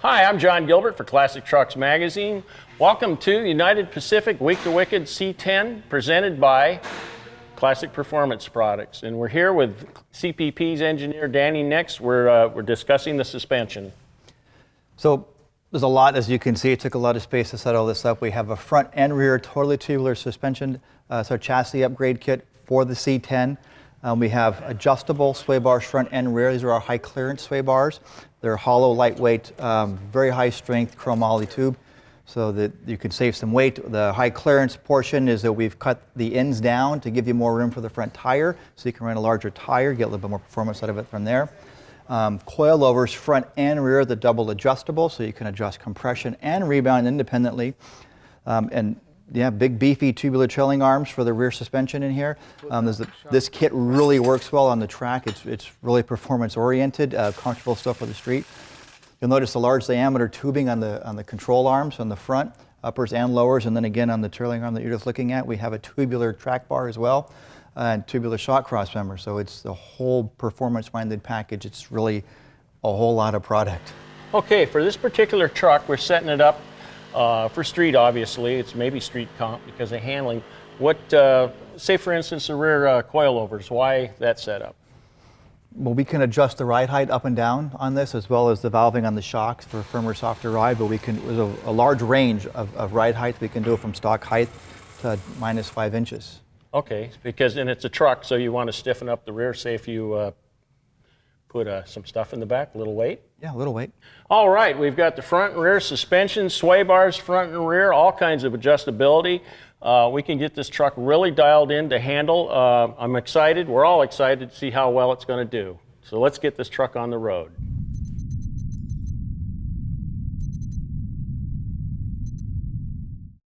Hi, I'm John Gilbert for Classic Trucks Magazine. Welcome to United Pacific Week to Wicked C10, presented by Classic Performance Products. And we're here with CPP's engineer, Danny Nix. We're discussing the suspension. So there's a lot, as you can see. It took a lot of space to set all this up. We have a front and rear totally tubular suspension. It's our chassis upgrade kit for the C10. We have adjustable sway bars front and rear. These are our high clearance sway bars. They're hollow, lightweight, very high strength chromoly tube so that you can save some weight. The high clearance portion is that we've cut the ends down to give you more room for the front tire so you can run a larger tire, get a little bit more performance out of it from there. Coil-overs front and rear, the double adjustable so you can adjust compression and rebound independently. And yeah, big beefy tubular trailing arms for the rear suspension in here. This kit really works well on the track. It's really performance oriented, comfortable stuff for the street. You'll notice the large diameter tubing on the control arms on the front, uppers and lowers, and then again on the trailing arm that you're just looking at, we have a tubular track bar as well, and tubular shock cross member. So it's the whole performance-minded package. It's really a whole lot of product. Okay, for this particular truck, we're setting it up for street, obviously. It's maybe street comp because of handling. What, say for instance, the rear coilovers, why that setup? Well, we can adjust the ride height up and down on this, as well as the valving on the shocks for a firmer, softer ride, but there's a large range of ride height. We can do it from stock height to -5 inches. Okay, because then it's a truck, so you want to stiffen up the rear, say if you put some stuff in the back, a little weight? Yeah, a little weight. All right, we've got the front and rear suspension, sway bars front and rear, all kinds of adjustability. We can get this truck really dialed in to handle. I'm excited, we're all excited to see how well it's going to do. So let's get this truck on the road.